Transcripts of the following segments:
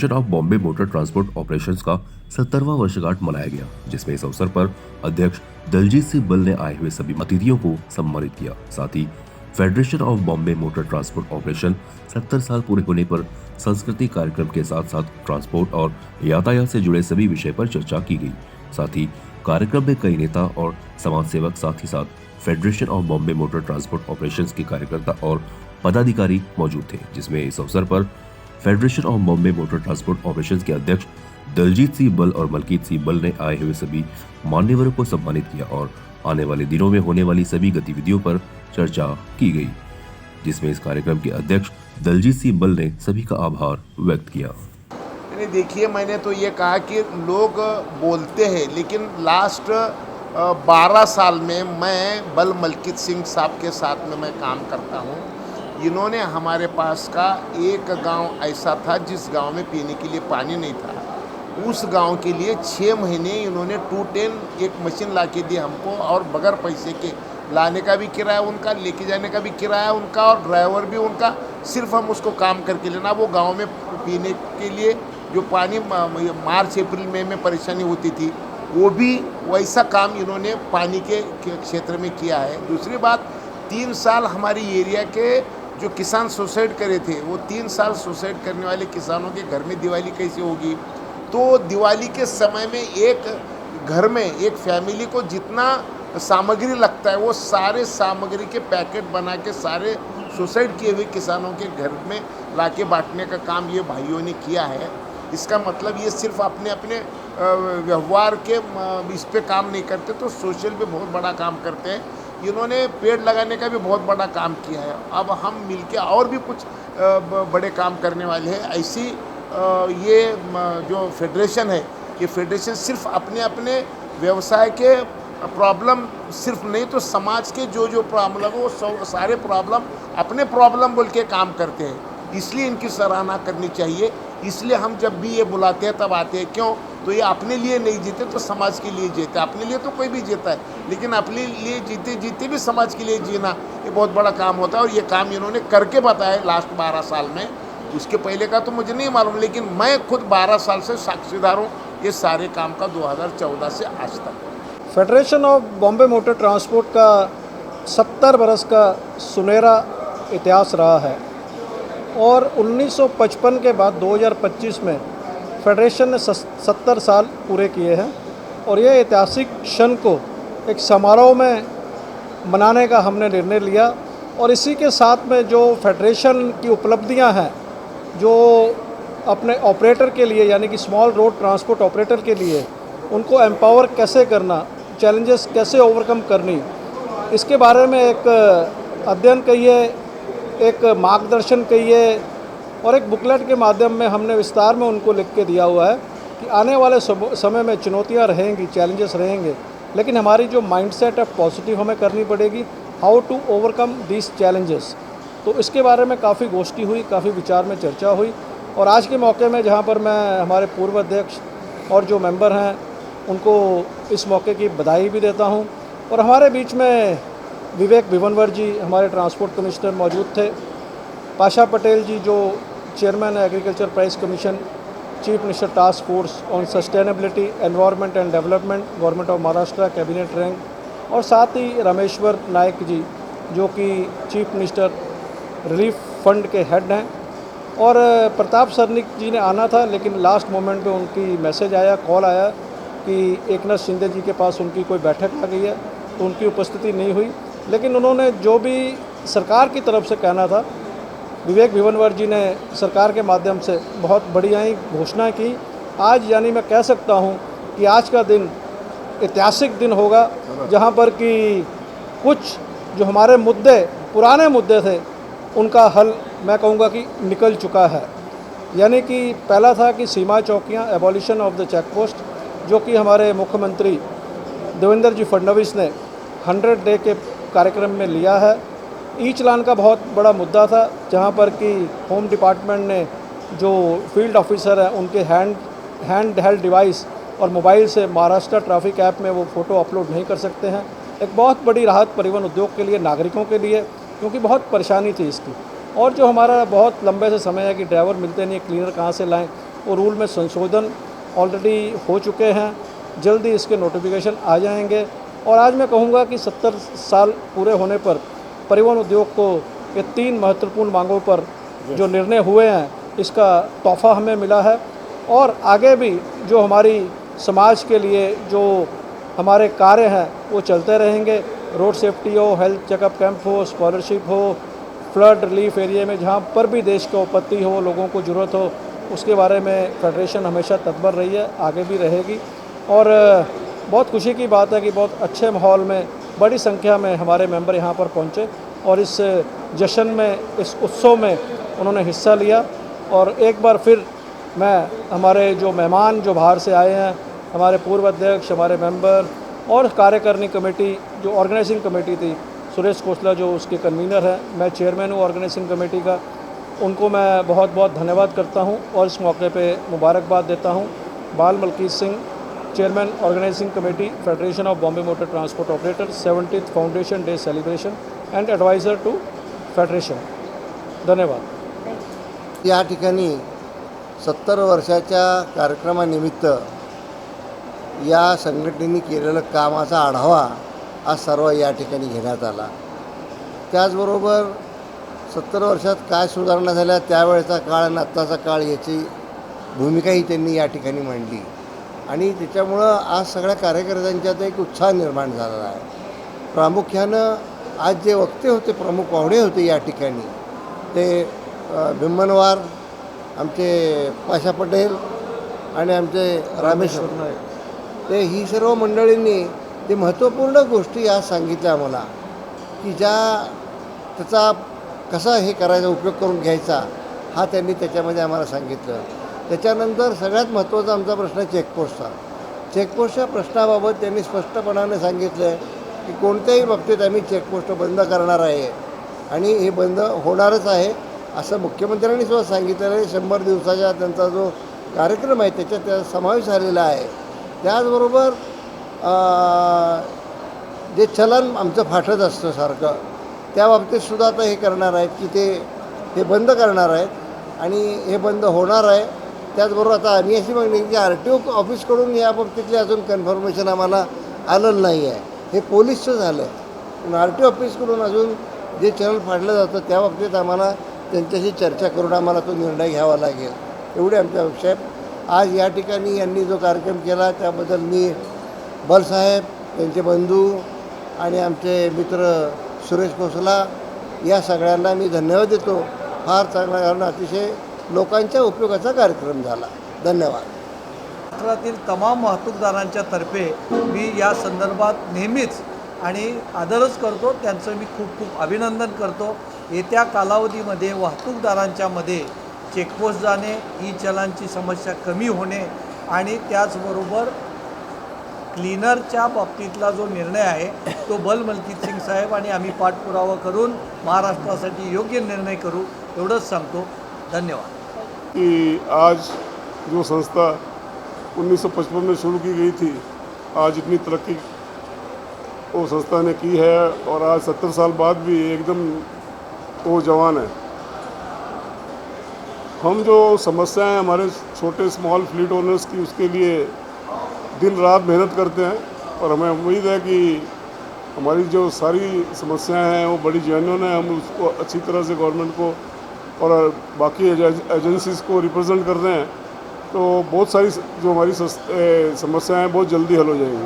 Federation of Bombay motor transport operations का 70वां वर्षगांठ मनाया गया, जिसमें इस अवसर पर अध्यक्ष दलजीत सिंह बल ने आए हुए सभी अतिथियों को सम्मानित किया। साथ ही federation of Bombay motor transport operation 70 साल पूरे होने पर सांस्कृतिक कार्यक्रम के साथ साथ ट्रांसपोर्ट और यातायात से जुड़े सभी विषय पर चर्चा की गई। साथ ही कार्यक्रम में कई नेता और समाज सेवक, साथ ही साथ federation of Bombay motor transport operations के कार्यकर्ता और पदाधिकारी मौजूद थे, जिसमें इस अवसर पर federation of Bombay motor transport operations के अध्यक्ष दलजीत सिंह बल और मलकीत सिंह बल ने आए हुए सभी मान्यवरों को सम्मानित किया और आने वाले दिनों में होने वाली सभी गतिविधियों पर चर्चा की गई, जिसमें इस कार्यक्रम के अध्यक्ष दलजीत सिंह बल ने सभी का आभार व्यक्त किया। देखिए, मैंने तो ये कहा कि लोग बोलते हैं, लेकिन लास्ट 12 साल में मैं बल मलकीत सिंह साहब के साथ में मैं काम करता हूँ। इन्होंने हमारे पास का एक गांव ऐसा था जिस गांव में पीने के लिए पानी नहीं था, उस गांव के लिए 6 महीने इन्होंने 210 एक मशीन ला के दी हमको, और बगैर पैसे के लाने का भी किराया उनका, लेके जाने का भी किराया उनका, और ड्राइवर भी उनका। सिर्फ हम उसको काम करके लेना। वो गांव में पीने के लिए जो पानी मार्च अप्रैल मई में परेशानी होती थी, वो भी वैसा काम इन्होंने पानी के क्षेत्र में किया है। दूसरी बात, 3 साल हमारी एरिया के जो किसान सुसाइड करे थे, वो 3 साल सुसाइड करने वाले किसानों के घर में दिवाली कैसे होगी? तो दिवाली के समय में एक घर में एक फैमिली को जितना सामग्री लगता है, वो सारे सामग्री के पैकेट बना के सारे सुसाइड किए हुए किसानों के घर में लाके बांटने का काम ये भाइयों ने किया है। इसका मतलब ये सिर्फ अपने अपने व्यवहार के इस पे काम नहीं करते, तो सोशल पे बहुत बड़ा काम करते हैं। इन्होंने पेड़ लगाने का भी बहुत बड़ा काम किया है। अब हम मिलके और भी कुछ बड़े काम करने वाले हैं। ऐसी ये जो फेडरेशन है, ये फेडरेशन सिर्फ अपने अपने व्यवसाय के प्रॉब्लम सिर्फ नहीं, तो समाज के जो प्रॉब्लम है वो सारे प्रॉब्लम अपने प्रॉब्लम बोल के काम करते हैं। इसलिए इनकी सराहना करनी चाहिए। इसलिए हम जब भी ये बुलाते हैं तब आते हैं। क्यों? तो ये अपने लिए नहीं जीते तो समाज के लिए जीते। अपने लिए तो कोई भी जीता है, लेकिन अपने लिए जीते जीते भी समाज के लिए जीना ये बहुत बड़ा काम होता है। और ये काम इन्होंने करके बताया लास्ट 12 साल में। उसके पहले का तो मुझे नहीं मालूम, लेकिन मैं खुद 12 साल से साक्षीदार हूँ ये सारे काम का, 2014 से आज तक। Federation of Bombay motor transport का 70 बरस का सुनहरा इतिहास रहा है, और 1955 के बाद 2025 में फेडरेशन ने 70 साल पूरे किए हैं। और ये ऐतिहासिक क्षण को एक समारोह में मनाने का हमने निर्णय लिया। और इसी के साथ में जो फेडरेशन की उपलब्धियां हैं, जो अपने ऑपरेटर के लिए यानी कि स्मॉल रोड ट्रांसपोर्ट ऑपरेटर के लिए उनको एम्पावर कैसे करना, चैलेंजेस कैसे ओवरकम करनी, इसके बारे में एक अध्ययन कहिए, एक मार्गदर्शन कहिए, और एक बुकलेट के माध्यम में हमने विस्तार में उनको लिख के दिया हुआ है कि आने वाले समय में चुनौतियां रहेंगी, चैलेंजेस रहेंगे, लेकिन हमारी जो माइंडसेट है पॉजिटिव हमें करनी पड़ेगी। How to overcome this challenges, तो इसके बारे में काफ़ी गोष्ठी हुई, काफ़ी विचार में चर्चा हुई। और आज के मौके में जहाँ पर मैं हमारे पूर्व अध्यक्ष और जो मेंबर हैं उनको इस मौके की बधाई भी देता हूँ। और हमारे बीच में विवेक भिवनवर जी हमारे ट्रांसपोर्ट कमिश्नर मौजूद थे, पाशा पटेल जी जो chairman agriculture price commission, chief minister task force on sustainability environment and development, government of Maharashtra, cabinet rank, और साथ ही रामेश्वर नायक जी जो कि चीफ मिनिस्टर रिलीफ फंड के हेड हैं। और प्रताप सरनिक जी ने आना था, लेकिन लास्ट मोमेंट पे उनकी मैसेज आया, कॉल आया कि एकनाथ शिंदे जी के पास उनकी कोई बैठक आ गई है, तो उनकी उपस्थिति नहीं हुई। लेकिन उन्होंने जो भी सरकार की तरफ से कहना था, विवेक भिवनवर जी ने सरकार के माध्यम से बहुत बढ़िया ही घोषणा की। आज यानी मैं कह सकता हूँ कि आज का दिन ऐतिहासिक दिन होगा, जहाँ पर कि कुछ जो हमारे मुद्दे, पुराने मुद्दे थे, उनका हल मैं कहूँगा कि निकल चुका है। यानी कि पहला था कि सीमा चौकियाँ, abolition of the check post, जो कि हमारे मुख्यमंत्री देवेंद्र जी फडणवीस ने 100 डे के कार्यक्रम में लिया है। ई चलान का बहुत बड़ा मुद्दा था, जहाँ पर कि होम डिपार्टमेंट ने जो फील्ड ऑफिसर हैं उनके हैंड हेल्ड डिवाइस और मोबाइल से महाराष्ट्र ट्रैफिक ऐप में वो फ़ोटो अपलोड नहीं कर सकते हैं। एक बहुत बड़ी राहत परिवहन उद्योग के लिए, नागरिकों के लिए, क्योंकि बहुत परेशानी थी इसकी। और जो हमारा बहुत लंबे से समय है कि ड्राइवर मिलते नहीं, क्लीनर कहाँ से लाएं, वो रूल में संशोधन ऑलरेडी हो चुके हैं, जल्दी इसके नोटिफिकेशन आ जाएंगे। और आज मैं कहूँगा कि 70 साल पूरे होने पर परिवहन उद्योग को ये 3 महत्वपूर्ण मांगों पर जो निर्णय हुए हैं, इसका तोहफा हमें मिला है। और आगे भी जो हमारी समाज के लिए जो हमारे कार्य हैं वो चलते रहेंगे। रोड सेफ्टी हो, हेल्थ चेकअप कैंप हो, स्कॉलरशिप हो, फ्लड रिलीफ एरिया में जहाँ पर भी देश की आपत्ति हो, लोगों को ज़रूरत हो, उसके बारे में फेडरेशन हमेशा तत्पर रही है, आगे भी रहेगी। और बहुत खुशी की बात है कि बहुत अच्छे माहौल में बड़ी संख्या में हमारे मेंबर यहाँ पर पहुँचे और इस जश्न में, इस उत्सव में उन्होंने हिस्सा लिया। और एक बार फिर मैं हमारे जो मेहमान जो बाहर से आए हैं, हमारे पूर्व अध्यक्ष, हमारे मेंबर और कार्यकारिणी कमेटी जो ऑर्गेनाइजिंग कमेटी थी, सुरेश खोसला जो उसके कन्वीनर हैं, मैं चेयरमैन हूँ ऑर्गेनाइजिंग कमेटी का, उनको मैं बहुत बहुत धन्यवाद करता हूँ और इस मौके पे मुबारकबाद देता हूँ। Bal Malkit Singh, chairman organizing committee federation of Bombay motor transport operator, 70th foundation day celebration and adviser to federation. धन्यवाद। या ठिकाणी 70 वर्षाच्या कार्यक्रमानिमित्त या संघटनेने केलेलं कामाचा आढावा आज सर्व या ठिकाणी घेण्यात आला। त्याचबरोबर 70 वर्षात काय सुधारणा झाल्या, त्यावेळेचा काळ आणि आत्ताचा काळ याची भूमिकाही त्यांनी या ठिकाणी मांडली आणि त्याच्यामुळं आज सगळ्या कार्यकर्त्यांच्यात एक उत्साह निर्माण झालेला आहे। प्रामुख्यानं आज जे वक्ते होते, प्रमुख पाहुणे होते या ठिकाणी, ते भिम्मनवार, आमचे पाशा पटेल आणि आमचे रामेश्वर, ते ही सर्व मंडळींनी ते महत्त्वपूर्ण गोष्टी आज सांगितल्या आम्हाला की त्याचा कसा हे करायचा, उपयोग करून घ्यायचा, हा त्यांनी त्याच्यामध्ये आम्हाला सांगितलं। त्याच्यानंतर सगळ्यात महत्त्वाचा आमचा प्रश्न चेकपोस्टचा। चेकपोस्टच्या प्रश्नाबाबत त्यांनी स्पष्टपणाने सांगितलं की कोणत्याही बाबतीत आम्ही चेकपोस्ट बंद करणार आहे आणि हे बंद होणारच आहे असं मुख्यमंत्र्यांनी सुद्धा सांगितलेलं आहे। 100 दिवसाचा त्यांचा जो कार्यक्रम आहे त्याच्यात समावेश झालेला आहे। त्याचबरोबर जे चलन आमचं फाटत असतं सारखं, त्या बाबतीतसुद्धा आता हे करणार आहेत की ते बंद करणार आहेत आणि हे बंद होणार आहे। त्याचबरोबर आता आम्ही अशी मागणी की RTO ऑफिसकडून या बाबतीतले अजून कन्फर्मेशन आम्हाला आलेलं नाही आहे, हे पोलीसचं झालं आहे, पण RTO ऑफिसकडून अजून जे चलन फाडलं जातं त्या बाबतीत आम्हाला त्यांच्याशी चर्चा करून आम्हाला तो निर्णय घ्यावा लागेल, एवढी आमच्या अपेक्षा आहे। आज या ठिकाणी यांनी जो कार्यक्रम केला त्याबद्दल मी बलसाहेब, त्यांचे बंधू आणि आमचे मित्र सुरेश खोसला या सगळ्यांना मी धन्यवाद देतो। फार चांगला कारण अतिशय लोकांच्या उपयोगाचा कार्यक्रम झाला। धन्यवाद। महाराष्ट्रातील तमाम वाहतूकदारांच्या तर्फे मी या संदर्भात नेहमीच आणि आदरच करतो, त्यांचं मी खूप खूप अभिनंदन करतो। येत्या कालावधीमध्ये वाहतूकदारांच्यामध्ये चेकपोस्ट जाणे, ई चलांची समस्या कमी होणे आणि त्याचबरोबर क्लीनरच्या बाबतीतला जो निर्णय आहे तो बल मलकीत सिंग साहेब आणि आम्ही पाठपुरावा करून महाराष्ट्रासाठी योग्य निर्णय करू, एवढंच सांगतो। धन्यवाद। कि आज जो संस्था 1955 में शुरू की गई थी, आज इतनी तरक्की वो संस्था ने की है और आज 70 साल बाद भी एकदम वो जवान है। हम जो समस्याएं हमारे छोटे स्मॉल फ्लीट ओनर्स की, उसके लिए दिन रात मेहनत करते हैं और हमें उम्मीद है कि हमारी जो सारी समस्याएं हैं वो बड़ी जेन्युइन है। हम उसको अच्छी तरह से गवर्नमेंट को और बाकी एजेंसीज़ को रिप्रेजेंट कर रहे हैं, तो बहुत सारी जो हमारी समस्याएं हैं बहुत जल्दी हल हो जाएंगी।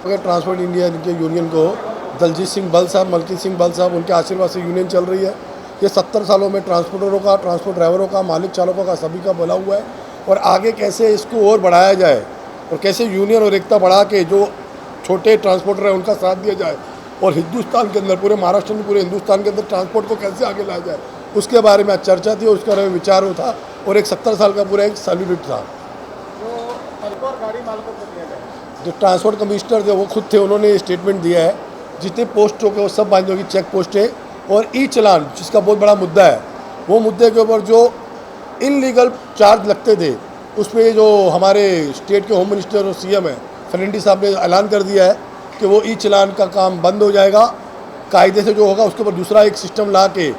अगर ट्रांसपोर्ट इंडिया के यूनियन को दलजीत सिंह बल साहब, मलकीत सिंह बल साहब, उनके आशीर्वाद से यूनियन चल रही है। ये 70 सालों में ट्रांसपोर्टरों का, ट्रांसपोर्ट ड्राइवरों का, मालिक चालकों का, सभी का भला हुआ है और आगे कैसे इसको और बढ़ाया जाए और कैसे यूनियन और एकता बढ़ा के जो छोटे ट्रांसपोर्टर हैं उनका साथ दिया जाए और हिंदुस्तान के अंदर, पूरे महाराष्ट्र में, पूरे हिंदुस्तान के अंदर ट्रांसपोर्ट को कैसे आगे लाया जाए, उसके बारे में आज चर्चा थी, उसका विचार हो था और एक 70 साल का पूरा एक सेलिब्रेट था। जो ट्रांसपोर्ट कमिश्नर थे वो खुद थे, उन्होंने स्टेटमेंट दिया है जितने पोस्टों के वो सब बांधों की चेक पोस्ट है और ई चलान जिसका बहुत बड़ा मुद्दा है, वो मुद्दे के ऊपर जो इनलीगल चार्ज लगते थे उस पर जो हमारे स्टेट के होम मिनिस्टर और CM है फर्नांडिस साहब ने ऐलान कर दिया है कि वो ई चलान का काम बंद हो जाएगा। कायदे से जो होगा उसके ऊपर दूसरा एक सिस्टम ला के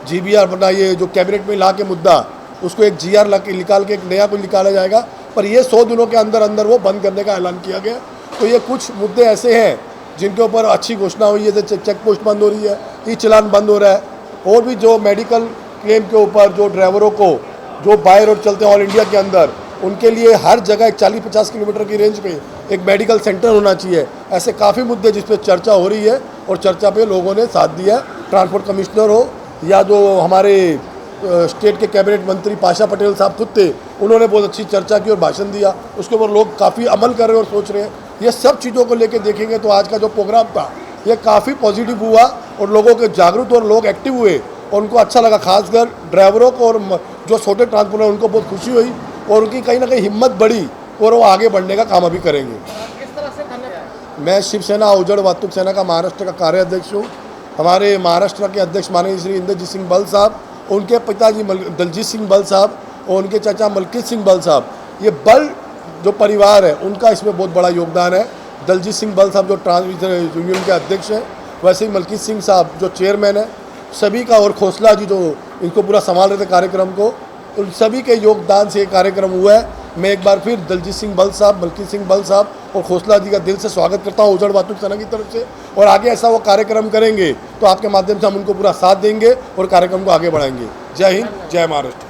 GBR बना, ये जो कैबिनेट में ला के मुद्दा उसको एक GR निकाल के एक नया कुछ निकाला जाएगा, पर ये 100 दिनों के अंदर अंदर वो बंद करने का ऐलान किया गया। तो ये कुछ मुद्दे ऐसे हैं जिनके ऊपर अच्छी घोषणा हुई है, जैसे चेक पोस्ट बंद हो रही है, ई चलान बंद हो रहा है, और भी जो मेडिकल क्लेम के ऊपर जो ड्राइवरों को जो बाय रोड चलते हैं ऑल इंडिया के अंदर, उनके लिए हर जगह एक 40-50 किलोमीटर की रेंज पे एक मेडिकल सेंटर होना चाहिए। ऐसे काफ़ी मुद्दे जिस पे चर्चा हो रही है और चर्चा पे लोगों ने साथ दिया। ट्रांसपोर्ट कमिश्नर हो या जो हमारे स्टेट के कैबिनेट मंत्री पाशा पटेल साहब खुद थे, उन्होंने बहुत अच्छी चर्चा की और भाषण दिया। उसके ऊपर लोग काफ़ी अमल कर रहे हैं और सोच रहे हैं। ये सब चीज़ों को लेकर देखेंगे तो आज का जो प्रोग्राम था ये काफ़ी पॉजिटिव हुआ और लोगों के जागरूक और लोग एक्टिव हुए और उनको अच्छा लगा। खासकर ड्राइवरों को और जो छोटे ट्रांसपोर्टर हैं उनको बहुत खुशी हुई और उनकी कहीं ना कहीं हिम्मत बढ़ी और वो आगे बढ़ने का काम अभी करेंगे। मैं शिवसेना अवजड़ वाहतूक सेना का महाराष्ट्र का कार्याध्यक्ष हूँ। हमारे महाराष्ट्र के अध्यक्ष माननीय श्री इंद्रजीत सिंह बल साहब, उनके पिताजी दलजीत सिंह बल साहब और उनके चाचा मलकीत सिंह बल साहब, ये बल जो परिवार है उनका इसमें बहुत बड़ा योगदान है। दलजीत सिंह बल साहब जो ट्रांस यूनियन के अध्यक्ष हैं, वैसे ही मलकीत सिंह साहब जो चेयरमैन है, सभी का, और खोसला जी जो इनको पूरा संभाल रहे थे कार्यक्रम को, उन सभी के योगदान से ये कार्यक्रम हुआ है। मैं एक बार फिर दलजीत सिंह बल साहब, मलकीत सिंह बल साहब और खोसला जी का दिल से स्वागत करता हूँ अवजड़ वाहतूक सेना की तरफ से। और आगे ऐसा वो कार्यक्रम करेंगे तो आपके माध्यम से हम उनको पूरा साथ देंगे और कार्यक्रम को आगे बढ़ाएंगे। जय हिंद, जय महाराष्ट्र।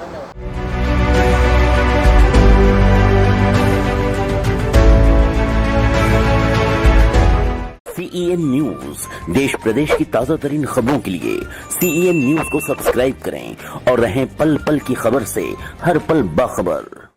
CEN न्यूज, देश प्रदेश की ताजा तरीन खबरों के लिए CEN न्यूज को सब्सक्राइब करें और रहें पल पल की खबर से हर पल बाखबर।